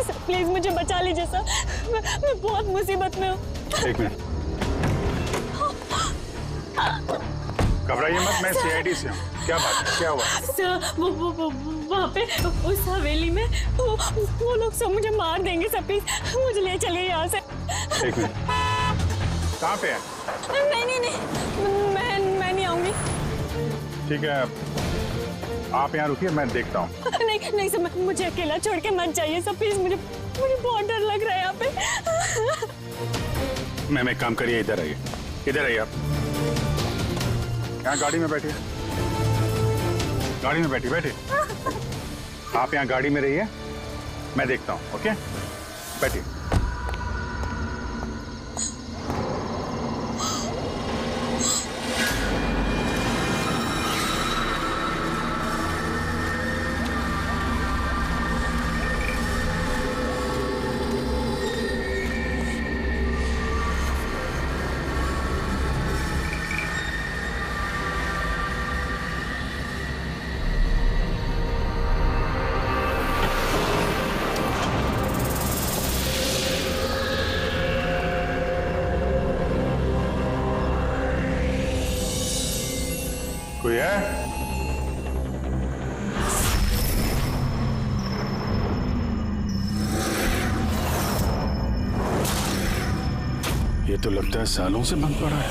Sir please मुझे बचा लीजिए सर, मैं बहुत मुसीबत में हूँ। एक मिनट, घबराइए मत, मैं सीआईडी से हूँ। क्या बात है, क्या हुआ? सर वो वहाँ पे उस हवेली में वो लोग सब मुझे मार देंगे सर, प्लीज मुझे ले चलिए यहाँ से। एक मिनट, कहाँ पे है? नहीं मैं नहीं आऊंगी। ठीक है, आप यहाँ रुकिए, मैं देखता हूँ। नहीं सर, मुझे अकेला छोड़ के मत जाइए सर प्लीज, मुझे बहुत डर लग रहा है यहाँ पे। मैम एक काम करिए, इधर आइए, इधर आइए आप। यहाँ गाड़ी में बैठिए, गाड़ी में बैठिए। आप यहाँ गाड़ी में रहिए, मैं देखता हूँ। ओके, बैठिए। कोई है? ये तो लगता है सालों से बंद पड़ा है।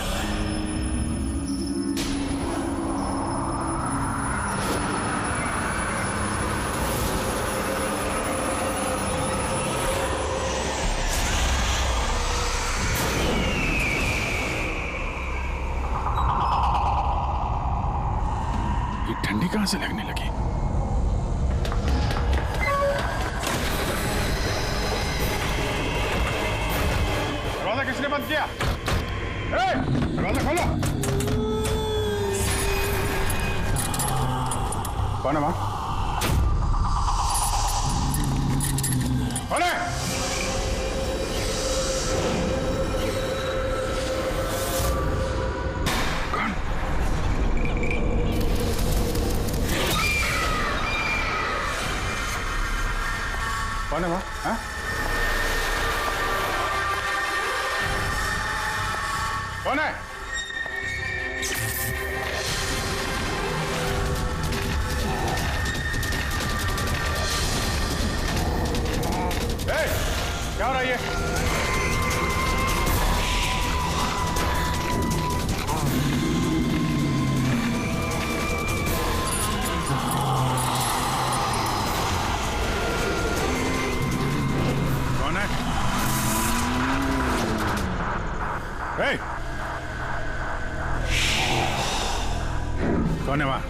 ये ठंडी कहां से लगने लगी? दरवाजा किसने बंद किया? दरवाजा खोलो। कौन है वहां? कौन है? कौन है वहां? हाँ? कौन है? क्या हो रहा है ये? कौन है? कौन है वहां?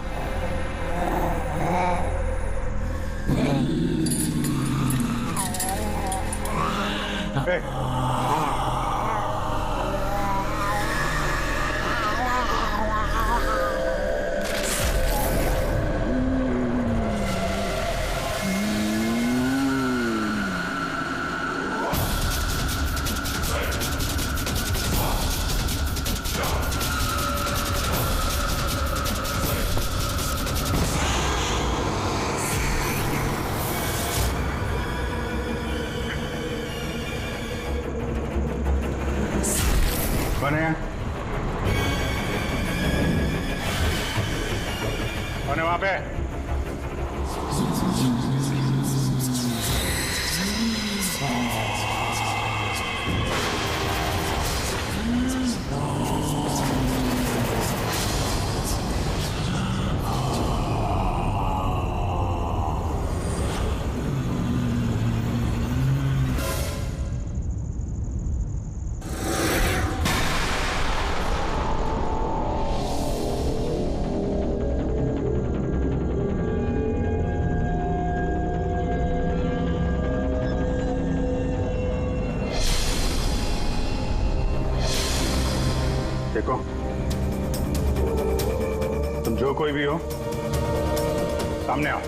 कौन है? कौन है वहां पे? देखो, तुम जो कोई भी हो, सामने आओ।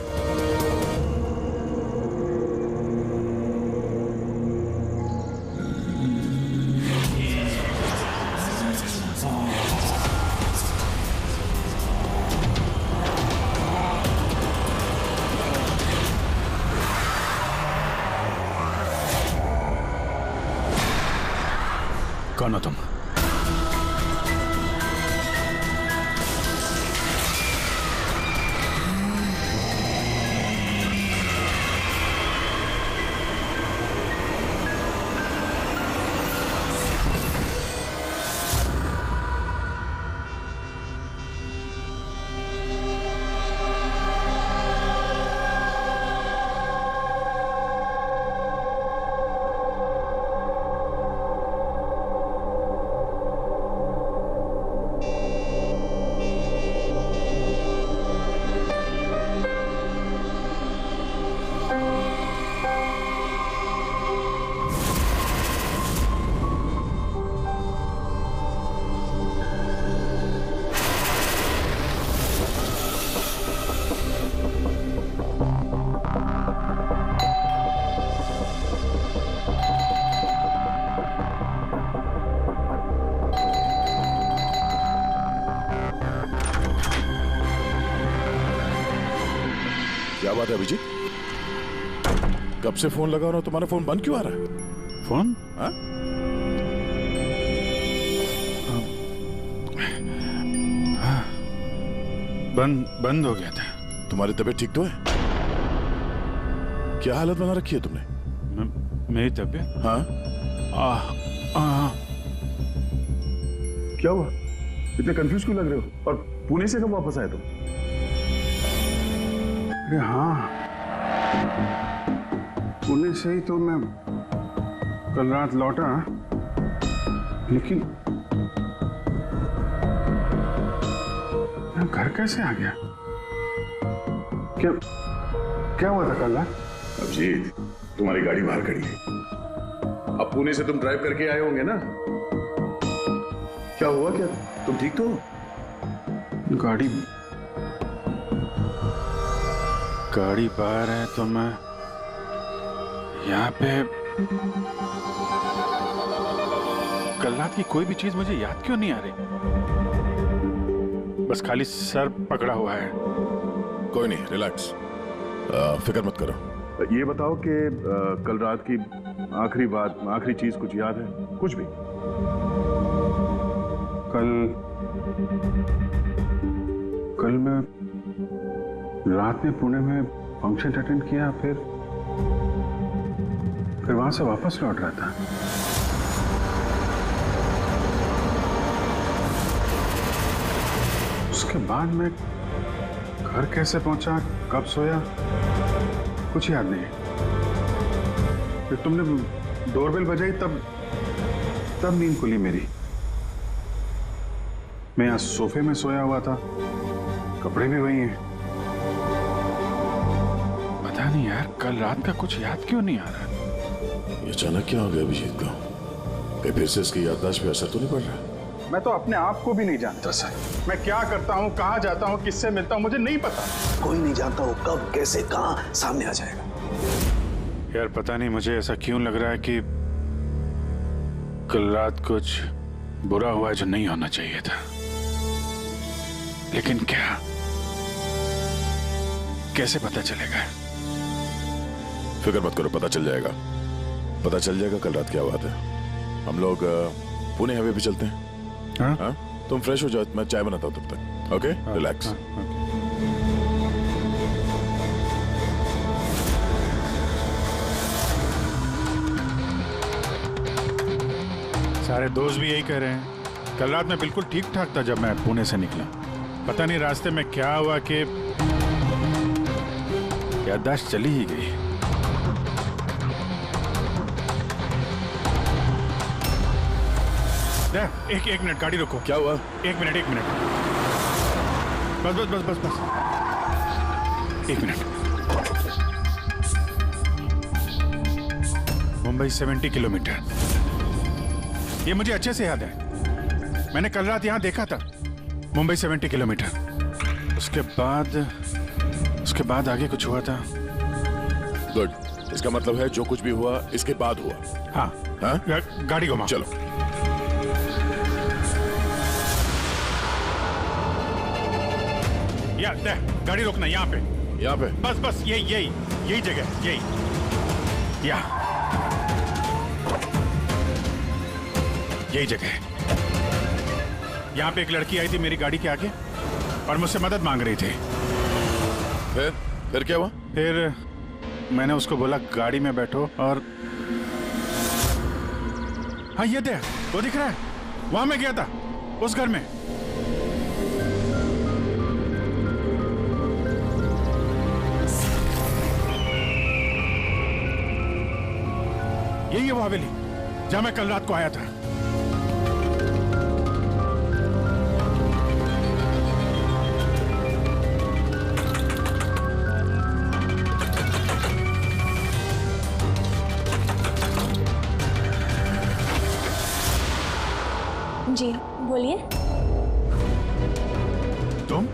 कौन हो तुम? क्या बात है अभिजीत? कब से फोन लगा रहा हूं, तुम्हारा फोन बंद क्यों आ रहा है? फोन? हाँ? बंद हो गया था। तुम्हारी तबीयत ठीक तो है? क्या हालत बना रखी है तुमने? मेरी तबीयत? हाँ? क्या हुआ? इतने कंफ्यूज क्यों लग रहे हो? और पुणे से कब वापस आए तुम? अरे हाँ, पुणे से ही तो मैं कल रात लौटा, लेकिन मैं घर कैसे आ गया? क्या हुआ था कल रात? अभिजीत, तुम्हारी गाड़ी बाहर खड़ी है। अब पुणे से तुम ड्राइव करके आए होंगे ना? क्या हुआ? क्या तुम ठीक तो हो? गाड़ी बाहर है तो मैं यहाँ पे। कल रात की कोई भी चीज मुझे याद क्यों नहीं आ रही? बस खाली सर पकड़ा हुआ है। कोई नहीं, रिलैक्स, फिक्र मत करो। ये बताओ कि कल रात की आखिरी बात, आखिरी चीज कुछ याद है? कुछ भी? कल मैं रात में पुणे में फंक्शन अटेंड किया, फिर वहां से वापस लौट रहा था। उसके बाद मैं घर कैसे पहुंचा, कब सोया, कुछ याद नहीं। फिर तुमने डोरबेल बजाई, तब नींद खुली मेरी। मैं यहाँ सोफे में सोया हुआ था, कपड़े भी वही हैं। पता नहीं यार, कल रात का कुछ याद क्यों नहीं आ रहा? ये अचानक क्या हो गया अभिजीत को? कहीं फिर से इसकी याददाश्त पे असर तो नहीं पड़ रहा? मैं तो अपने आप को भी नहीं जानता सर। मैं क्या करता हूँ, कहाँ जाता हूँ, किससे मिलता हूँ, मुझे नहीं पता। कोई नहीं जानता वो कब, कैसे, कहाँ सामने आ जाएगा। यार पता नहीं मुझे ऐसा क्यों लग रहा है कि कल रात कुछ बुरा हुआ है जो नहीं होना चाहिए था। लेकिन क्या, कैसे पता चलेगा? फिक्र मत करो, पता चल जाएगा। पता चल जाएगा कल रात क्या बात है। हम लोग पुणे हाईवे पे चलते हैं। हाँ? हाँ? तुम फ्रेश हो जाओ, मैं चाय बनाता हूँ तब तक। Okay, relax. सारे दोस्त भी यही कह रहे हैं। कल रात में बिल्कुल ठीक ठाक था जब मैं पुणे से निकला। पता नहीं रास्ते में क्या हुआ कि याददाश्त चली ही गई। एक मिनट, गाड़ी रोको। क्या हुआ? एक मिनट। बस। एक मिनट। मुंबई 70 किलोमीटर, ये मुझे अच्छे से याद है। मैंने कल रात यहां देखा था। मुंबई 70 किलोमीटर। उसके बाद आगे कुछ हुआ था। गुड, इसका मतलब है जो कुछ भी हुआ इसके बाद हुआ। हाँ? गाड़ी घुमाओ। चलो। गाड़ी रोकना यहाँ पे। बस यही जगह, यही जगह है। यहाँ पे एक लड़की आई थी मेरी गाड़ी के आगे और मुझसे मदद मांग रही थी। फिर क्या हुआ? फिर मैंने उसको बोला गाड़ी में बैठो और हाँ ये देख, वो दिख रहा है, वहां मैं गया था उस घर में। यही है वो हवेली जहां मैं कल रात को आया था। जी बोलिए। तुम?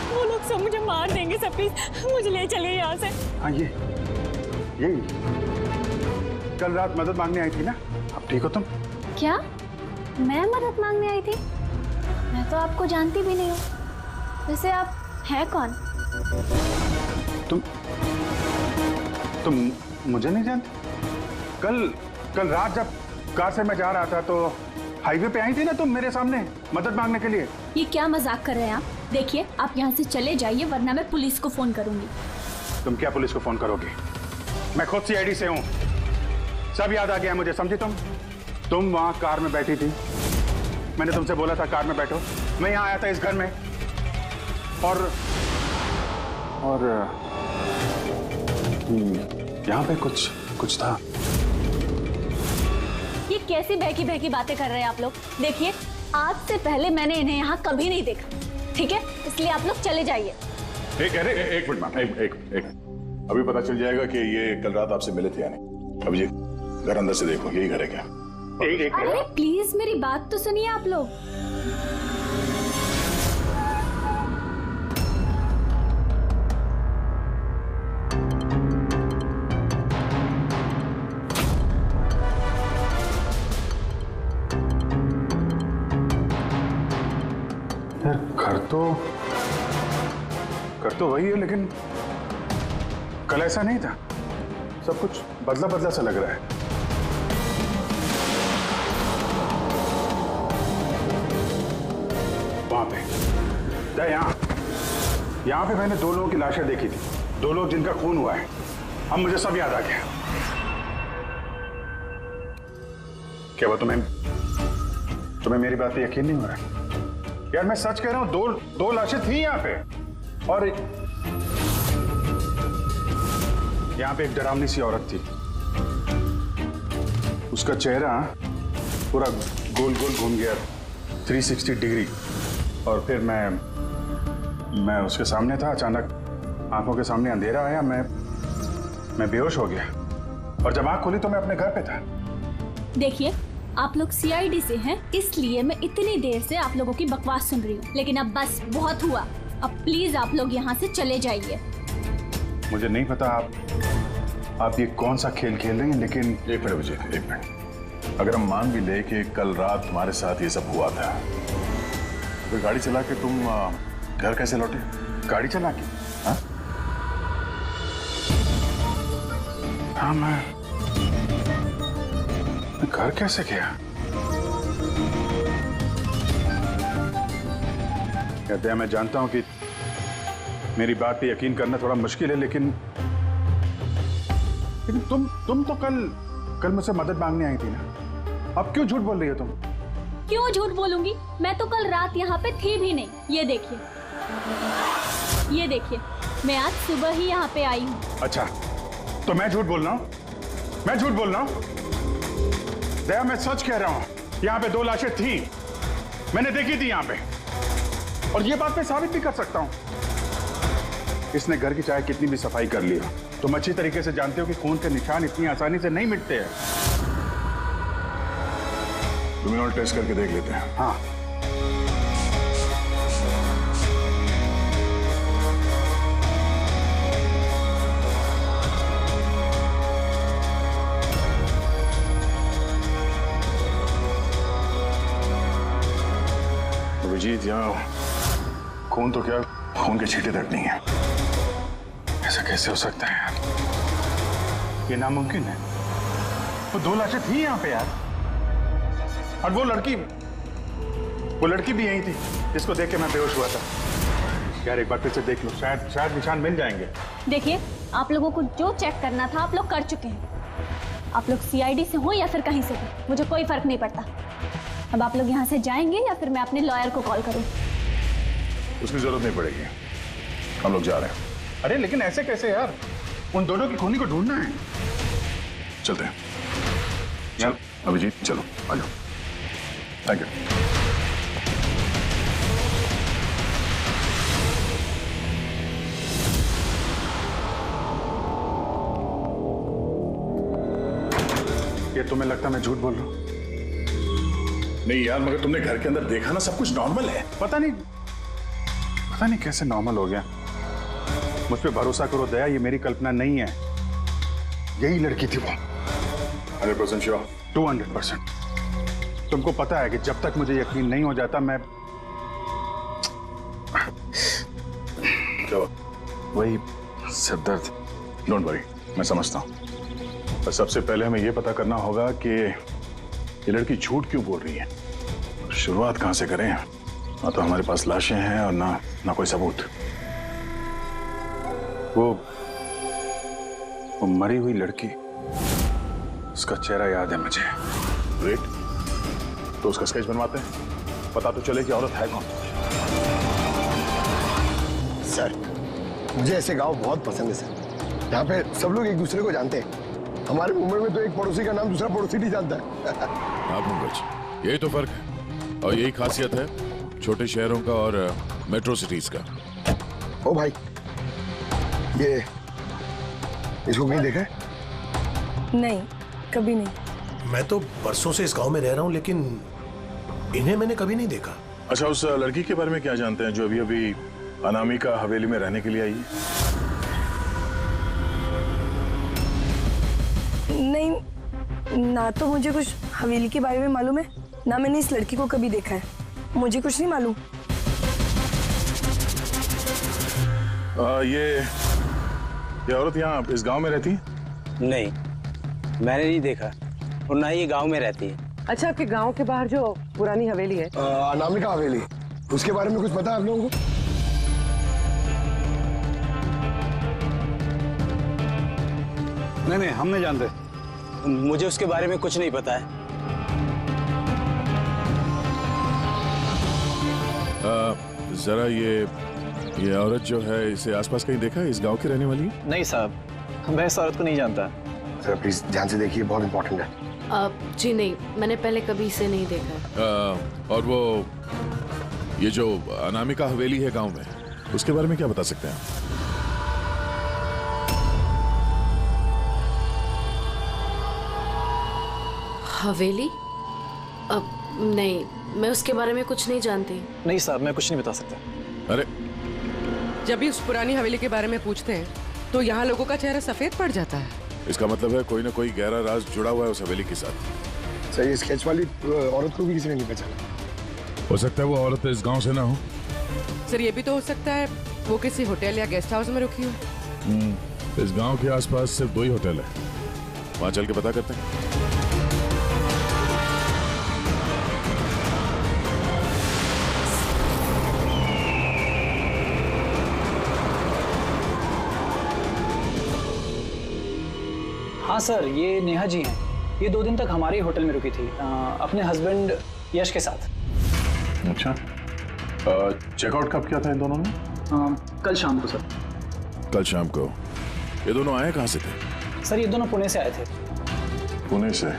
वो लोग सब मुझे मार देंगे सर, प्लीज मुझे ले चलिए यहाँ से। हाँ यही कल रात मदद मांगने आई थी ना, अब ठीक हो तुम? क्या मैं मदद मांगने आई थी? मैं तो आपको जानती भी नहीं हूँ। वैसे आप हैं कौन? तुम मुझे नहीं जानते? कल रात जब कार से मैं जा रहा था तो हाईवे पे आई थी ना तुम मेरे सामने मदद मांगने के लिए। ये क्या मजाक कर रहे हैं आप? देखिए आप यहाँ से चले जाइए वरना मैं पुलिस को फोन करूंगी। तुम क्या पुलिस को फोन करोगे? मैं खुद सीआईडी से हूँ, सब याद आ गया मुझे, समझी तुम वहां कार में बैठी थी, मैंने तुमसे बोला था कार में बैठो, मैं यहाँ आया था इस घर में और यहाँ पे कुछ था। ये कैसी बहकी बहकी बातें कर रहे हैं आप लोग? देखिए आज से पहले मैंने इन्हें यहाँ कभी नहीं देखा, ठीक है? इसलिए आप लोग चले जाइए। एक मिनट मैम, एक अभी पता चल जाएगा कि ये कल रात आपसे मिले थे या नहीं। अब ये घर अंदर से देखो, यही घर है क्या? अरे प्लीज मेरी बात तो सुनिए आप लोग। यार घर तो वही है, लेकिन कल ऐसा नहीं था, सब कुछ बदला बदला सा लग रहा है। वहां पे यहाँ पे मैंने 2 लोगों की लाशें देखी थी, 2 लोग जिनका खून हुआ है। अब मुझे सब याद आ गया। क्या वो तुम्हें मेरी बात पे यकीन नहीं हो रहा? यार मैं सच कह रहा हूं, 2 लाशें थी यहाँ पे और यहाँ पे एक डरावनी सी औरत थी, उसका चेहरा पूरा गोल गोल घूम गया 360 डिग्री और फिर मैं उसके सामने था, अचानक आंखों के सामने अंधेरा आया, मैं बेहोश हो गया और जब आंख खुली तो मैं अपने घर पे था। देखिए आप लोग सीआईडी से हैं, इसलिए मैं इतनी देर से आप लोगों की बकवास सुन रही हूँ, लेकिन अब बस बहुत हुआ। अब प्लीज आप लोग यहाँ से चले जाइए। मुझे नहीं पता आप ये कौन सा खेल खेल रही हैं, लेकिन एक मिनट विजय, एक मिनट। अगर हम मान भी ले कि कल रात तुम्हारे साथ ये सब हुआ था, तो गाड़ी चला के तुम घर कैसे लौटे? गाड़ी चला के? हाँ मैं घर कैसे गया? कहते हैं, मैं जानता हूं कि मेरी बात पे यकीन करना थोड़ा मुश्किल है, लेकिन तुम तो कल मुझसे मदद मांगने आई थी ना, अब क्यों झूठ बोल रही हो तुम? क्यों झूठ बोलूंगी? मैं तो कल रात यहाँ पे थी भी नहीं। ये देखिए मैं आज सुबह ही यहाँ पे आई हूँ। अच्छा तो मैं झूठ बोल रहा हूँ? दया मैं सच कह रहा हूँ, यहाँ पे 2 लाशें थी, मैंने देखी थी यहाँ पे, और ये बात मैं साबित भी कर सकता हूँ। इसने घर की चाहे कितनी भी सफाई कर ली हो, तुम अच्छी तरीके से जानते हो कि खून के निशान इतनी आसानी से नहीं मिटते हैं। क्रिमिनल टेस्ट करके देख लेते हैं। हाँ विजीत, यहाँ खून तो क्या, खून के छींटे तक नहीं है। ऐसा कैसे हो सकता है यार? ये नामुमकिन है। वो 2 लाशें थी यहाँ पे यार, और वो लड़की भी यही थी जिसको देख के मैं बेहोश हुआ था। यार एक बार फिर से देख लो, शायद निशान मिल जाएंगे। देखिए, आप लोगों को जो चेक करना था आप लोग कर चुके हैं। आप लोग सीआईडी से हो या फिर कहीं से भी, मुझे कोई फर्क नहीं पड़ता। अब आप लोग यहाँ से जाएंगे या फिर मैं अपने लॉयर को कॉल करूँ? उसकी जरूरत नहीं पड़ेगी, हम लोग जा रहे हैं। अरे लेकिन ऐसे कैसे यार, उन दोनों की खूनी को ढूंढना है। चलते हैं। चल अभिजीत, चलो आ जाओ। Thank you. ये तुम्हें लगता मैं झूठ बोल रहा हूँ? नहीं यार, मगर तुमने घर के अंदर देखा ना, सब कुछ नॉर्मल है। पता नहीं कैसे नॉर्मल हो गया। मुझ पे भरोसा करो दया, ये मेरी कल्पना नहीं है, यही लड़की थी वो। 100% श्योर? 200%। तुमको पता है कि जब तक मुझे यकीन नहीं हो जाता मैं क्या? वही सिर दर्द। डोंट वरी, मैं समझता हूँ। पर सबसे पहले हमें यह पता करना होगा कि ये लड़की झूठ क्यों बोल रही है। शुरुआत कहां से करें? ना तो हमारे पास लाशें हैं और ना कोई सबूत। वो मरी हुई लड़की, उसका चेहरा याद है मुझे। ग्रेट, तो उसका स्केच बनवाते हैं, पता तो चले कि औरत है कौन। सर, मुझे ऐसे गांव बहुत पसंद है सर। यहाँ पे सब लोग एक दूसरे को जानते हैं। हमारे मुंबई में तो एक पड़ोसी का नाम दूसरा पड़ोसी नहीं जानता है। हाँ पंकज, यही तो फर्क है और यही खासियत है छोटे शहरों का और मेट्रो सिटीज का। ओ भाई, ये इसको कहीं देखा है? नहीं, कभी नहीं। मैं तो बरसों से इस गांव में रह रहा हूँ, लेकिन इन्हें मैंने कभी नहीं देखा। अच्छा, उस लड़की के बारे में क्या जानते हैं जो अभी अभी अनामिका हवेली में रहने के लिए आई है? नहीं, ना तो मुझे कुछ हवेली के बारे में मालूम है, ना मैंने इस लड़की को कभी देखा है। मुझे कुछ नहीं मालूम। ये औरत यहाँ इस गांव में रहती है? नहीं, मैंने नहीं देखा और ना ही ये गांव में रहती है। अच्छा, आपके गांव के बाहर जो पुरानी हवेली है, अनामिका हवेली, उसके बारे में कुछ पता है आप लोगों को? नहीं, हम नहीं जानते। मुझे उसके बारे में कुछ नहीं पता है। जरा ये औरत जो है, इसे आसपास कहीं देखा है? इस गांव की रहने वाली है? नहीं साहब, मैं इस औरत को नहीं जानता। सर प्लीज ध्यान से देखिए, बहुत इंपॉर्टेंट है। जी नहीं, मैंने पहले कभी इसे नहीं देखा। और वो ये जो अनामिका हवेली है गांव में, उसके बारे में क्या बता सकते हैं आप? हवेली? नहीं, मैं उसके बारे में कुछ नहीं जानती। नहीं साहब, मैं कुछ नहीं बता सकता। अरे, जब भी उस पुरानी हवेली के बारे में पूछते हैं तो यहाँ लोगों का चेहरा सफेद पड़ जाता है। इसका मतलब है कोई ना कोई गहरा राज जुड़ा हुआ है उस हवेली के साथ। सर, ये स्केच वाली औरत को भी किसी ने नहीं पहचाना। हो सकता है वो औरत इस गांव से ना हो। सर, ये भी तो हो सकता है वो किसी होटल या गेस्ट हाउस में रुकी हो। इस गांव के आसपास सिर्फ 2 ही होटल है, वहां चल के पता करते हैं। हाँ सर, ये नेहा जी हैं। ये 2 दिन तक हमारे ही होटल में रुकी थी, अपने हस्बैंड यश के साथ। अच्छा, चेकआउट कब किया था इन दोनों ने? कल शाम को सर। कल शाम को? ये दोनों आए कहाँ से थे? सर, ये दोनों पुणे से आए थे। पुणे से?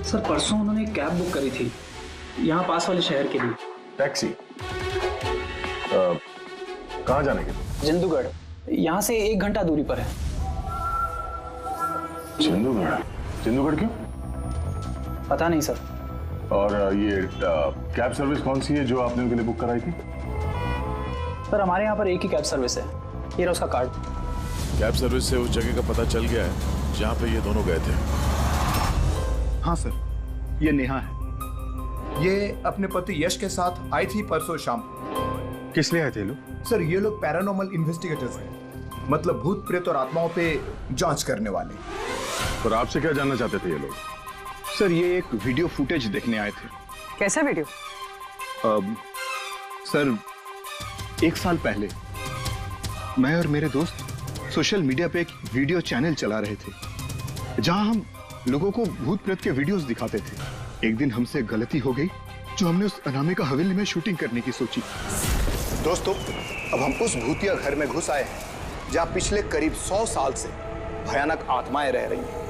सर, परसों उन्होंने एक कैब बुक करी थी यहाँ पास वाले शहर के लिए। टैक्सी? कहाँ जाने के लिए? जंदूगढ़, यहाँ से 1 घंटा दूरी पर है। जंदूगढ़ क्यों? पता नहीं सर। और ये कैब सर्विस कौन सी है जो आपने उनके लिए बुक कराई थी? सर, हमारे यहाँ पर एक ही कैब सर्विस है। ये रहा उसका कार्ड। कैब सर्विस से उस जगह का पता चल गया है जहाँ पे ये दोनों गए थे? हाँ सर, ये नेहा है। ये अपने पति यश के साथ आई थी परसों शाम। किस लिए आए थे लोग? सर, ये लोग पैरानॉर्मल इन्वेस्टिगेटर्स हैं, मतलब भूत प्रेत और आत्माओं पे जांच करने वाले। पर आपसे क्या जानना चाहते थे ये लोग? सर ये एक वीडियो फुटेज देखने आए थे। कैसा वीडियो? सर 1 साल पहले मैं और मेरे दोस्त सोशल मीडिया पे एक वीडियो चैनल चला रहे थे जहां हम लोगों को भूत प्रेत के वीडियोस दिखाते थे। एक दिन हमसे गलती हो गई जो हमने उस अनामिका हवेली में शूटिंग करने की सोची। दोस्तों, अब हम उस भूतिया घर में घुस आए हैं जहां पिछले करीब 100 साल से भयानक आत्माएं रह रही हैं।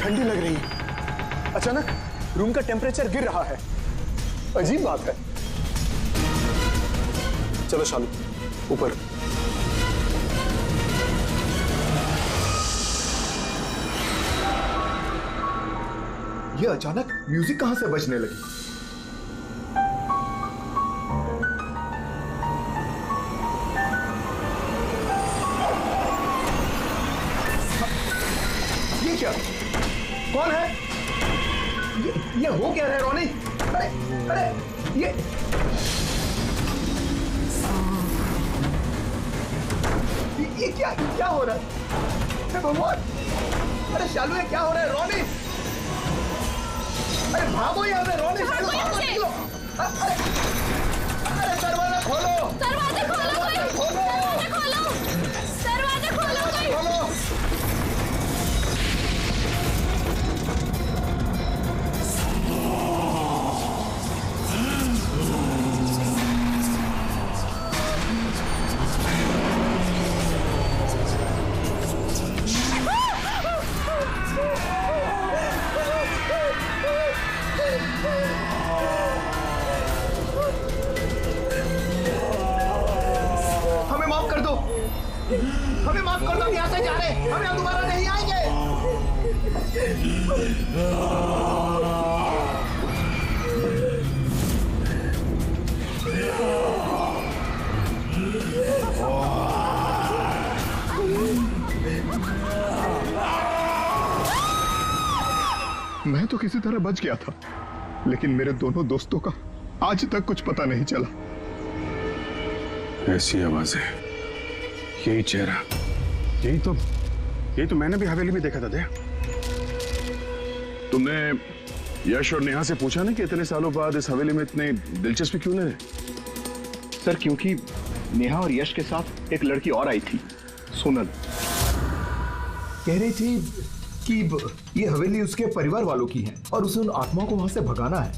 ठंडी लग रही है। अचानक रूम का टेम्परेचर गिर रहा है। अजीब बात है। चलो शालू, ऊपर। ये अचानक म्यूजिक कहां से बजने लगी? ये क्या? कौन है? ये हो क्या रहा है रोनी? अरे ये क्या हो रहा है? हे भगवान! अरे शालू, ये क्या हो रहा है? रोनी, अरे भागो यहाँ से! रोनी, शालू, भागो, निकलो! अरे दरवाजा खोलो! दरवाजा खोलो! दरवाजा खोलो! दरवाजा खोलो! हमें माफ कर दो, हम यहाँ से जा रहे हैं, हम यहाँ दोबारा नहीं आएंगे। मैं तो किसी तरह बच गया था, लेकिन मेरे दोनों दोस्तों का आज तक कुछ पता नहीं चला। ऐसी आवाजें, यही चेहरा, यही तो मैंने भी हवेली में देखा था। दया, तुमने यश और नेहा से पूछा ना कि इतने सालों बाद इस हवेली में इतने दिलचस्पी क्यों ले? सर क्योंकि नेहा और यश के साथ एक लड़की और आई थी, सोनल। कह रही थी कि ये हवेली उसके परिवार वालों की है और उसे उन आत्माओं को वहां से भगाना है।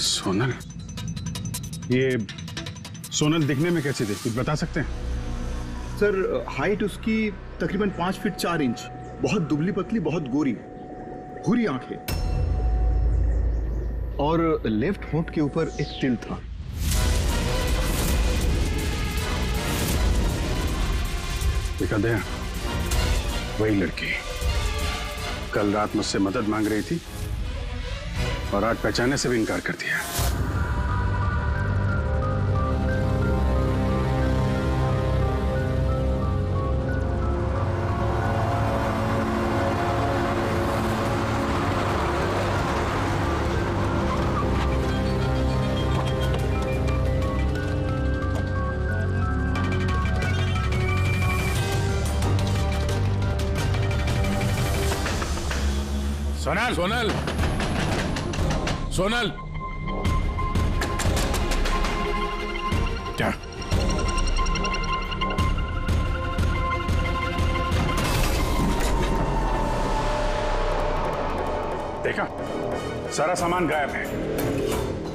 सोनल? ये सोनल दिखने में कैसी थी, कुछ बता सकते हैं? सर हाइट उसकी तकरीबन 5 फीट 4 इंच, बहुत दुबली पतली, बहुत गोरी, भूरी आंखें, और लेफ्ट होंठ के ऊपर एक तिल था। देखा दया, वही लड़की कल रात मुझसे मदद मांग रही थी और आज पहचानने से भी इनकार कर दिया। सोनल, सोनल, सोनल, क्या? देखा, सारा सामान गायब है,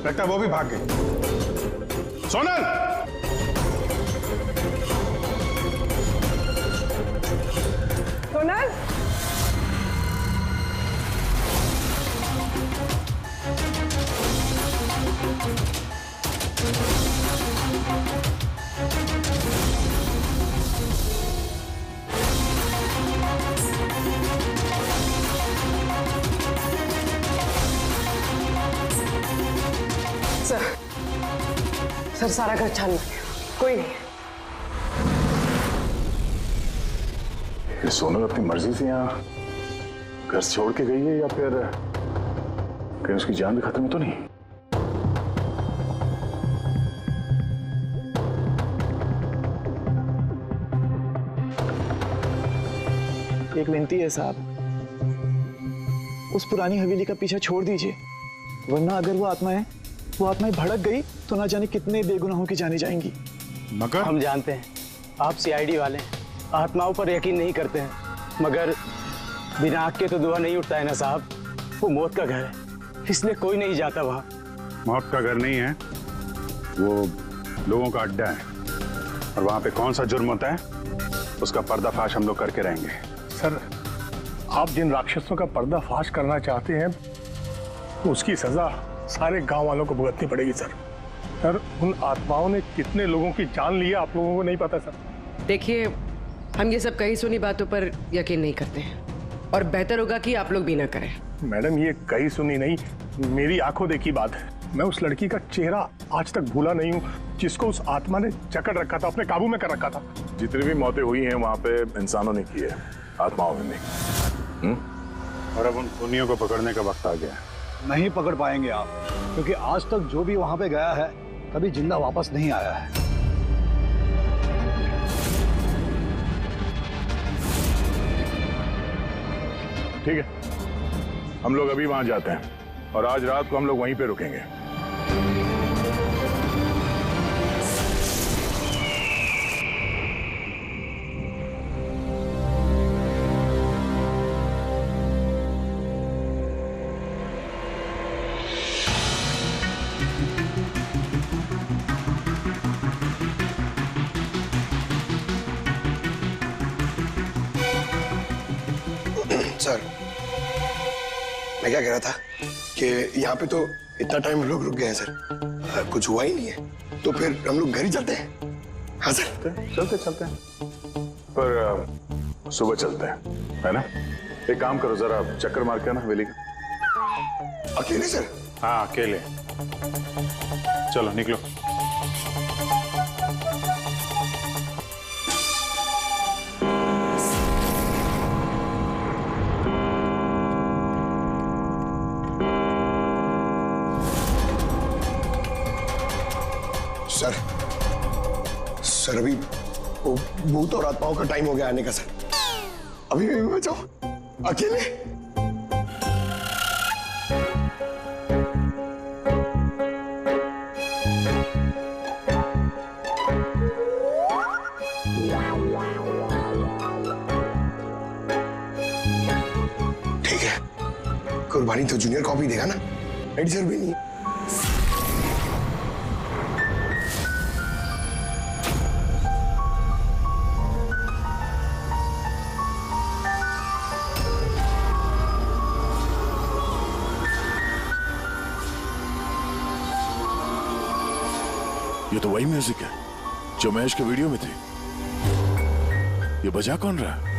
लगता है वो भी भाग गई। सोनल! सोनल, सर सारा घर छान लिया, कोई नहीं। ये सोनल अपनी मर्जी से यहाँ घर से छोड़ के गई है या फिर कहीं उसकी जान भी खत्म तो नहीं? एक विनती है साहब, उस पुरानी हवेली का पीछा छोड़ दीजिए, वरना अगर वो आत्माएं भड़क गई तो ना जाने कितने बेगुनाहों की जाने जाएंगी। मगर हम जानते हैं आप सीआईडी वाले हैं, आत्माओं पर यकीन नहीं करते हैं, मगर बिना आग के तो धुआं नहीं उठता है ना साहब। वो मौत का घर है, इसलिए कोई नहीं जाता वहां। मौत का घर नहीं है, वो लोगों का अड्डा है, और वहां पे कौन सा जुर्म होता है उसका पर्दाफाश हम लोग करके रहेंगे। सर, आप जिन राक्षसों का पर्दाफाश करना चाहते हैं उसकी सजा सारे गांव वालों को भुगतनी पड़ेगी सर। सर, उन आत्माओं ने कितने लोगों की जान ली है आप लोगों को नहीं पता सर। देखिए, हम ये सब कही सुनी बातों पर यकीन नहीं करते हैं और बेहतर होगा कि आप लोग भी ना करें। मैडम, ये कही सुनी नहीं, मेरी आंखों देखी बात है। मैं उस लड़की का चेहरा आज तक भूला नहीं हूँ जिसको उस आत्मा ने जकड़ रखा था, अपने काबू में कर रखा था। जितनी भी मौतें हुई हैं वहां पे इंसानों ने की है, आत्माओं ने नहीं। और अब उन खूनियों को पकड़ने का वक्त आ गया है। नहीं पकड़ पाएंगे आप, क्योंकि आज तक जो भी वहां पे गया है कभी जिंदा वापस नहीं आया है। ठीक है, हम लोग अभी वहां जाते हैं और आज रात को हम लोग वहीं पे रुकेंगे। सर, मैं क्या कह रहा था कि यहाँ पे तो इतना टाइम लोग रुक गए हैं सर, कुछ हुआ ही नहीं है, तो फिर हम लोग घर ही चलते हैं। हाँ सर, चलते हैं, पर सुबह चलते हैं, है ना? एक काम करो, जरा चक्कर मार के आना हवेली का। अकेले सर? हाँ, अकेले। चलो निकलो। सर, अभी वो भूत और आत्माओं का टाइम हो गया आने का सर। अभी भी बचाओ, अकेले। ठीक है, कुर्बानी तो जूनियर कॉपी देगा ना, एडिटर भी नहीं। ये तो वही म्यूजिक है जो महेश के वीडियो में थी। ये बजा कौन रहा है?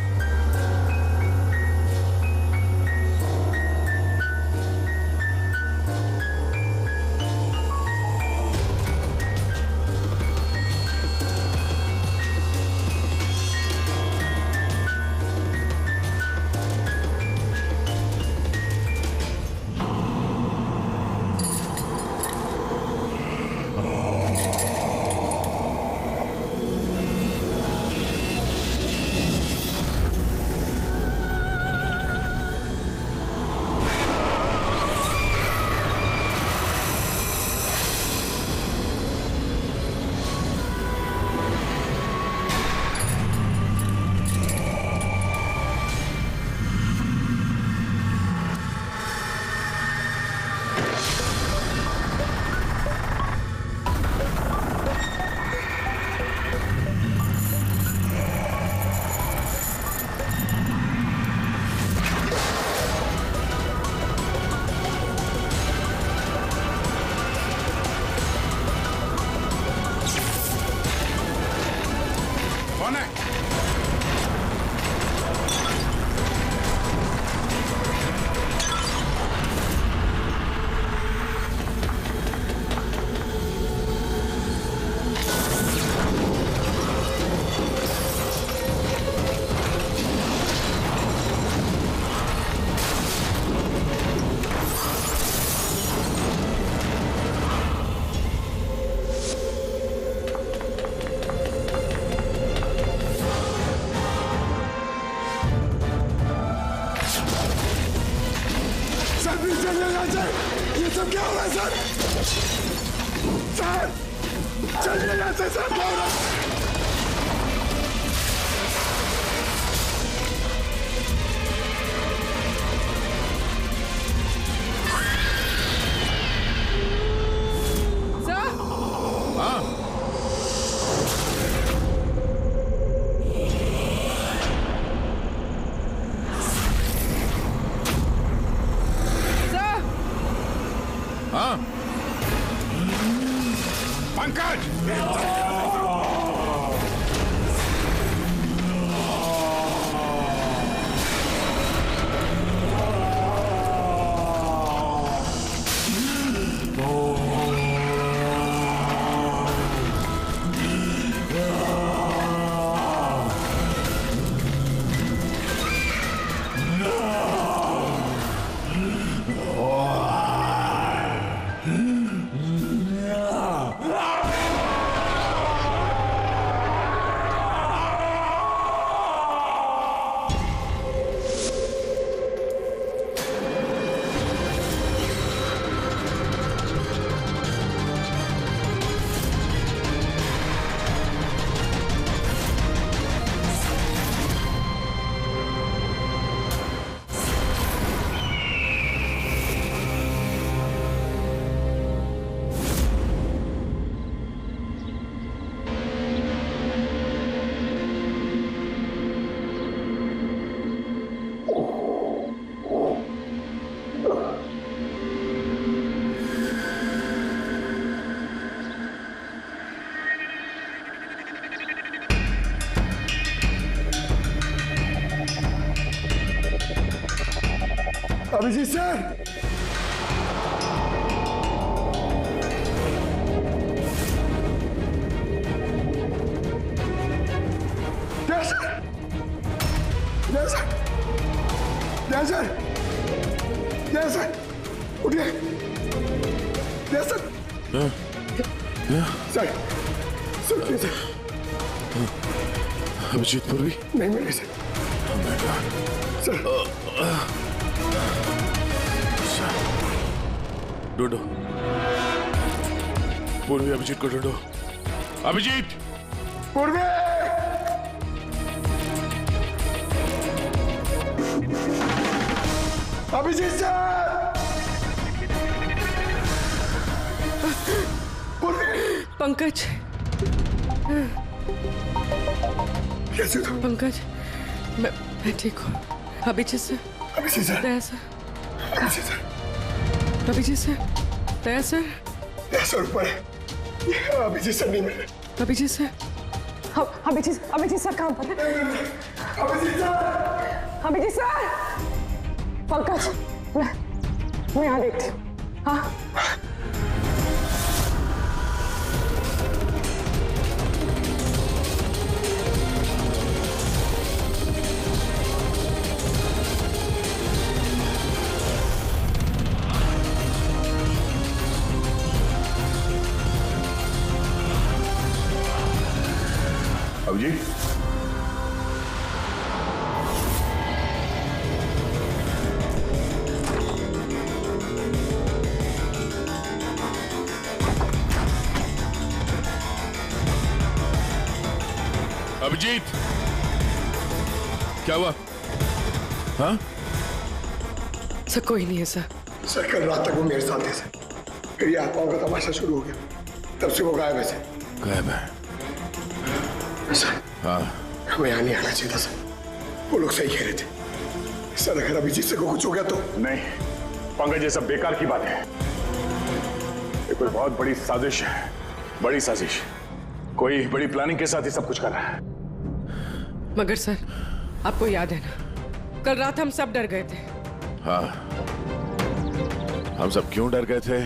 चलिए यहाँ से। ये सब क्या हो रहा है सर? सर चलिए यहाँ से सर, क्या हो रहा है? अभिजीत सर, सर उठिए। सर सुनिए सर। अभिजीत पूर्वी नहीं मिले सर। सर ढूंढो, पूर्वी अभिजीत को ढूंढो। अभिजीत! पूर्वी! अभिजीत सर! पूर्वी! पंकज, कैसे हो? पंकज, मैं ठीक हूँ। Abhijeet sir, Abhijit sir, Daya sir, Abhijit sir, Abhijit sir, Daya sir, ऊपर है। अभिजीत सर नहीं मिले। अभिजीत सर, अभिजीत सर कहाँ पर है? अभिजीत सर, अभिजीत सर, पंकज, मैं यहाँ देखती हूँ। हाँ अभिजीत, अभिजीत, क्या हुआ? हाँ? सर कोई नहीं है सर। सर कल रात तक वो मेरे साथ थे सर। फिर ये आत्माओं का तमाशा शुरू हो गया, तब से वो गायब है सर। गायब है? सर हाँ, हमें यहाँ नहीं आना चाहिए था सर। वो लोग सही कह रहे थे। सर अगर अभिजीत से को कुछ हो गया तो? नहीं पंकज, ये सब बेकार की बात है। ये कोई बहुत बड़ी साजिश है, बड़ी साजिश। कोई बड़ी प्लानिंग के साथ ही सब कुछ कर रहा है। मगर सर, आपको याद है ना, कल रात हम सब डर गए थे। हाँ, हम सब क्यों डर गए थे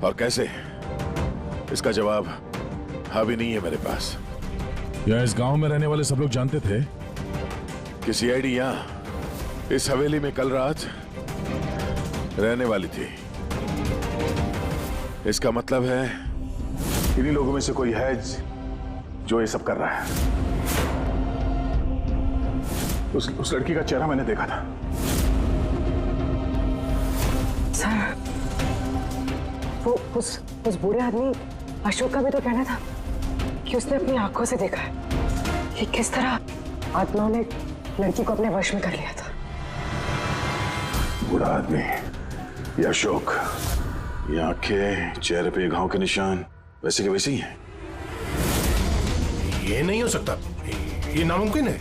और कैसे, इसका जवाब अभी नहीं है मेरे पास। या इस गांव में रहने वाले सब लोग जानते थे कि सीआईडी यहाँ इस हवेली में कल रात रहने वाली थी। इसका मतलब है इन्हीं लोगों में से कोई है जो ये सब कर रहा है। उस लड़की का चेहरा मैंने देखा था। सर, वो उस बूढ़े आदमी अशोक का भी तो कहना था कि उसने अपनी आंखों से देखा है कि किस तरह आत्माओं ने लड़की को अपने वश में कर लिया था। बूढ़ा आदमी, ये अशोक, ये आंखें, चेहरे पे घाव के निशान वैसे के वैसे ही हैं। ये नहीं हो सकता, ये नामुमकिन है।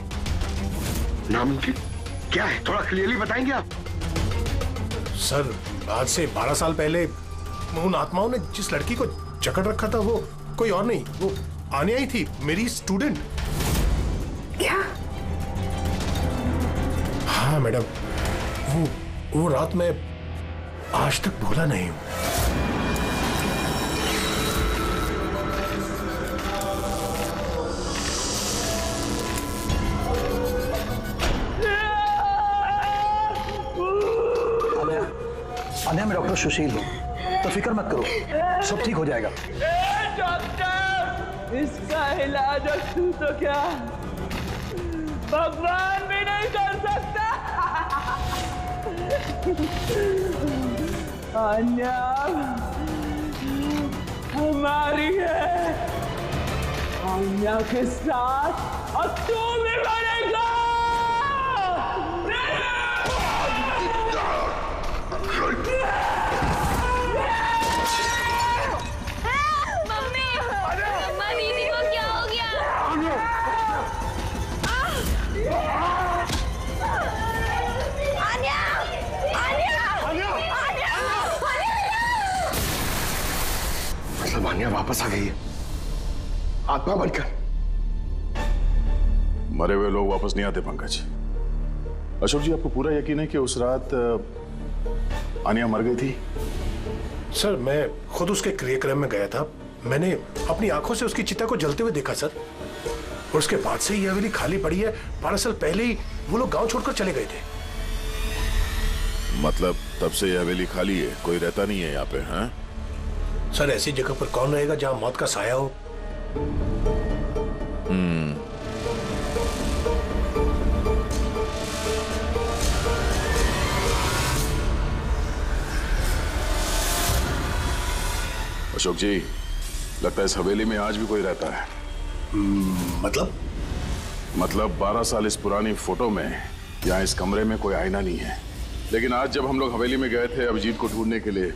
नामुमकिन क्या है, थोड़ा क्लियरली बताएंगे आप? सर, आज से 12 साल पहले उन आत्माओं ने जिस लड़की को जकड़ रखा था वो कोई और नहीं, वो आने आई थी, मेरी स्टूडेंट। क्या? हाँ मैडम, वो रात मैं आज तक भूला नहीं हूं। मैं डॉक्टर सुशील हूँ, तो फिक्र मत करो, सब ठीक हो जाएगा। डॉक्टर, इसका इलाज तू तो क्या भगवान भी नहीं कर सकता। अन्या हमारी है, अन्या के साथ और तू भी मरेगा। दीदी को क्या हो गया? मतलब आन्या वापस आ गई है आत्मा बनकर। मरे हुए लोग वापस नहीं आते पंकज। अशोक जी, आपको पूरा यकीन है कि उस रात आन्या मर गई थी? सर, मैं खुद उसके क्रियाक्रम में गया था, मैंने अपनी आंखों से उसकी चिता को जलते हुए देखा सर। और उसके बाद से ये हवेली खाली पड़ी है। 12 साल पहले ही वो लोग गांव छोड़कर चले गए थे। मतलब तब से यह हवेली खाली है, कोई रहता नहीं है यहाँ पे? हाँ सर, ऐसी जगह पर कौन रहेगा जहां मौत का साया हो? अशोक जी, लगता है इस हवेली में आज भी कोई रहता है। मतलब 12 साल इस पुरानी फोटो में यहाँ इस कमरे में कोई आईना नहीं है, लेकिन आज जब हम लोग हवेली में गए थे अभिजीत को ढूंढने के लिए,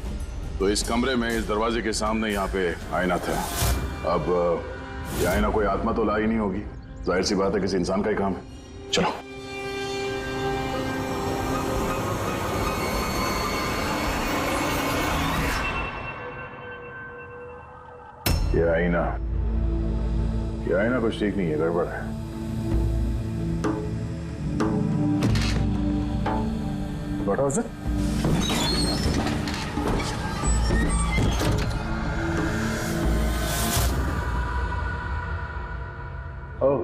तो इस कमरे में इस दरवाजे के सामने यहाँ पे आईना था। अब ये आईना कोई आत्मा तो ला ही नहीं होगी, जाहिर सी बात है किसी इंसान का ही काम है। चलो। ये आईना कुछ ठीक नहीं है, गड़बड़ है। What was it? Oh.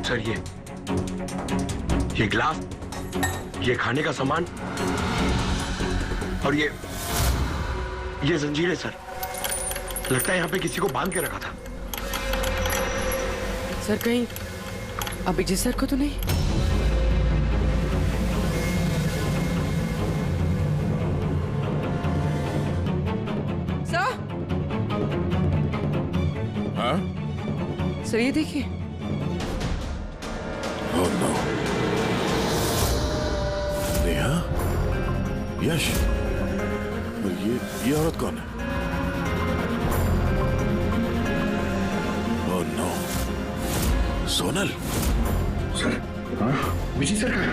Sir, ये ग्लास, ये खाने का सामान और ये जंजीरें सर, लगता है यहाँ पे किसी को बांध के रखा था। सर, कहीं अभिजीत सर को तो नहीं? सर? हाँ? सर, ये देखिए। Oh no. नेहा, यश, और ये औरत कौन है? Oh no. Sonal. Sir, Abhijit sir कहाँ है?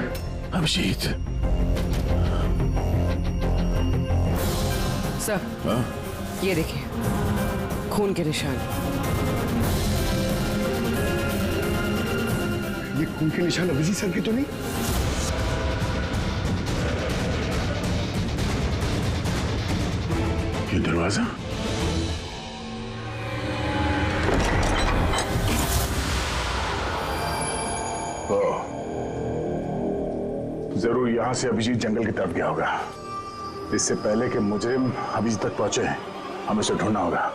अभिजीत। सर, हाँ? ये देखिए, खून के निशान। ये खून के निशान अभिजीत सर के तो नहीं? ये दरवाजा, यहां से अभिजीत जंगल की तरफ गया होगा। इससे पहले कि मुजरिम अभिजीत तक पहुंचे हमें उसे ढूंढना होगा।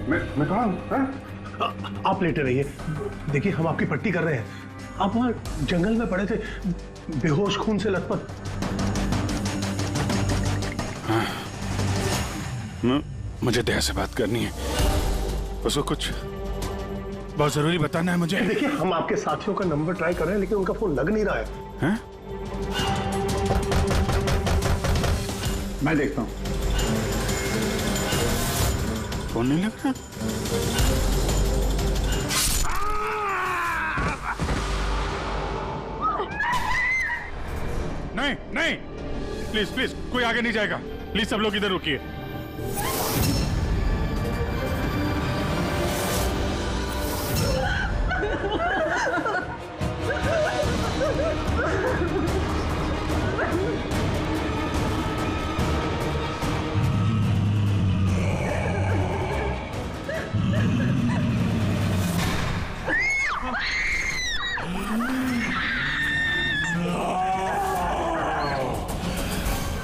मैं कहाँ हूँ? आप लेटे रहिए, देखिए हम आपकी पट्टी कर रहे हैं। आप वहां जंगल में पड़े थे, बेहोश, खून से लथपथ। मुझे दया से बात करनी है, उसको कुछ बहुत जरूरी बताना है मुझे। देखिए हम आपके साथियों का नंबर ट्राई कर रहे हैं लेकिन उनका फोन लग नहीं रहा है। मैं देखता हूँ। फोन नहीं लग रहा। नहीं नहीं, प्लीज प्लीज कोई आगे नहीं जाएगा। प्लीज सब लोग इधर रुकिए।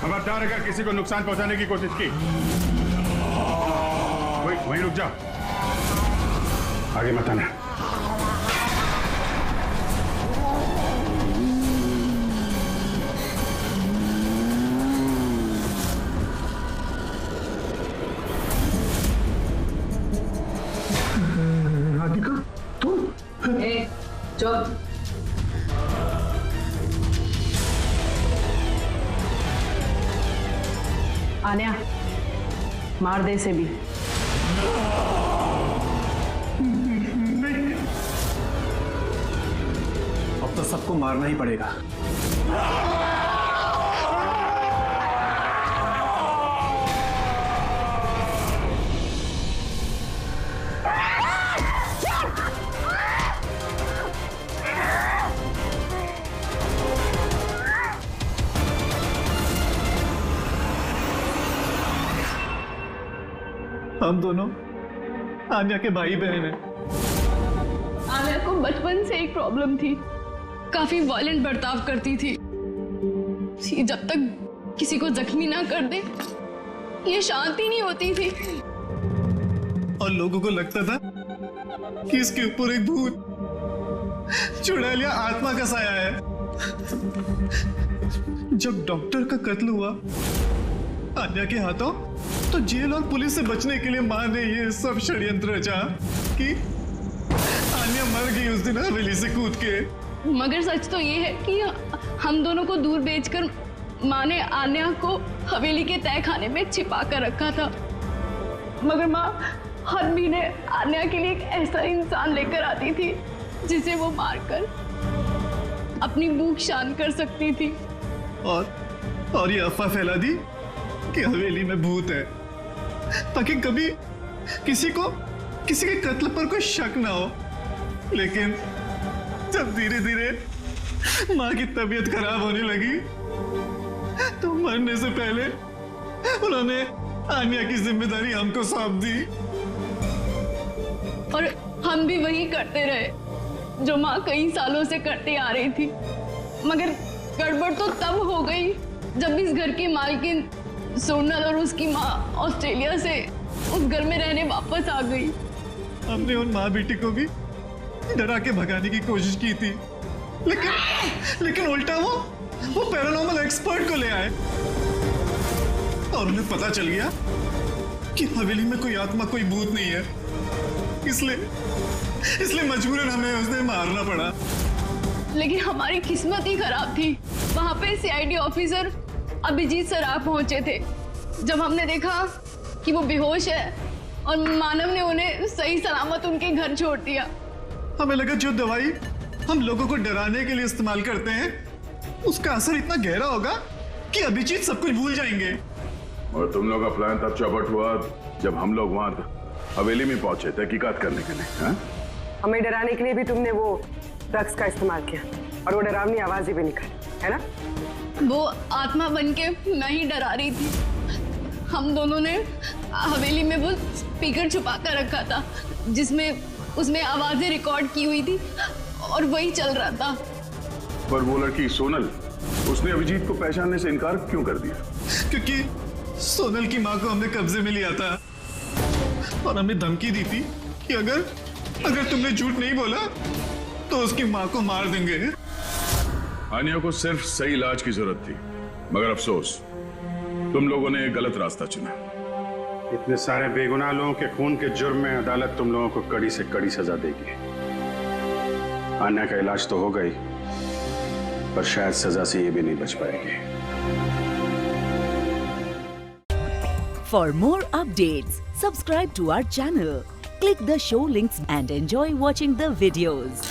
खबरदार अगर किसी को नुकसान पहुंचाने की कोशिश की, वहीं रुक जाओ, आगे मत आना। राधिका तुम? चुप। आन्या, मार दे इसे भी। नहीं, अब तो सबको मारना ही पड़ेगा। हम दोनों आन्या के भाई बहन हैं। आन्या को बचपन से एक प्रॉब्लम थी, काफी वायलेंट बर्ताव करती थी। जब तक किसी को जख्मी ना कर दे ये शांति नहीं होती थी। और लोगों को लगता था कि इसके ऊपर एक भूत चुड़ैलिया आत्मा का साया है। जब डॉक्टर का कत्ल हुआ आन्या के हाथों, तो जेल और पुलिस से बचने के लिए मां ने ये सब षड्यंत्र रचा कि आन्या मर गई उस दिन हवेली से कूद के। मगर सच तो ये है कि हम दोनों को दूर बेचकर माँ ने आन्या को हवेली के तय खाने में छिपा कर रखा था। मगर माँ हर महीने आन्या के लिए एक ऐसा इंसान लेकर आती थी जिसे वो मारकर अपनी भूख शांत कर सकती थी। और ये अफवाह फैला दी कि हवेली में भूत है, ताकि कभी किसी के कत्ल पर कोई शक ना हो। लेकिन जब धीरे धीरे माँ की तबीयत खराब होने लगी तो मरने से पहले उन्होंने आन्या की जिम्मेदारी हमको सौंप दी। और हम भी वही करते रहे जो माँ कई सालों से करती आ रही थी। मगर गड़बड़ तो तब हो गई जब इस घर की मालकिन सोनल और उसकी माँ ऑस्ट्रेलिया से उस घर में रहने वापस आ गई। हमने उन माँ बेटी को भी डरा के भगाने की कोशिश की थी, लेकिन उल्टा वो पैरानॉर्मल एक्सपर्ट को ले आए और उन्हें पता चल गया कि हवेली में कोई आत्मा, कोई भूत नहीं है। इसलिए मजबूरन हमें उसे मारना पड़ा। लेकिन हमारी किस्मत ही खराब थी। वहां पे सीआईडी ऑफिसर अभिजीत सर आ पहुंचे थे। जब हमने देखा कि वो बेहोश है और मानव ने उन्हें सही सलामत उनके घर छोड़ दिया। हमें लगा जो दवाई हम लोगों को डराने के लिए इस्तेमाल करते हैं उसका असर इतना गहरा होगा कि अभिजीत सब कुछ भूल जाएंगे। और तुम लोग का प्लान तब चौपट हुआ जब हम लोग वहां हवेली में पहुंचे तहकीकात करने के लिए। हा? हमें डराने के लिए भी तुमने वो ड्रग्स का इस्तेमाल किया और वो डरावनी आवाजें भी निकाली, है ना? वो आत्मा बनके मैं ही डरा रही थी। हम दोनों ने हवेली में वो स्पीकर छुपा कर रखा था जिसमें उसमें आवाजें रिकॉर्ड की हुई थी और वही चल रहा था। पर वो लड़की सोनल, उसने अभिजीत को पहचानने से इनकार क्यों कर दिया? क्योंकि सोनल की माँ को हमने कब्जे में लिया था और हमें धमकी दी थी कि अगर तुमने झूठ नहीं बोला तो उसकी माँ को मार देंगे। आनिया को सिर्फ सही इलाज की जरूरत थी, मगर अफसोस तुम लोगों ने गलत रास्ता चुना। इतने सारे बेगुनाह लोगों के खून के जुर्म में अदालत तुम लोगों को कड़ी से कड़ी सजा देगी। आन्या का इलाज तो हो गई, पर शायद सजा से ये भी नहीं बच पाएगी। For more updates, subscribe to our channel, click the show links and enjoy watching the videos.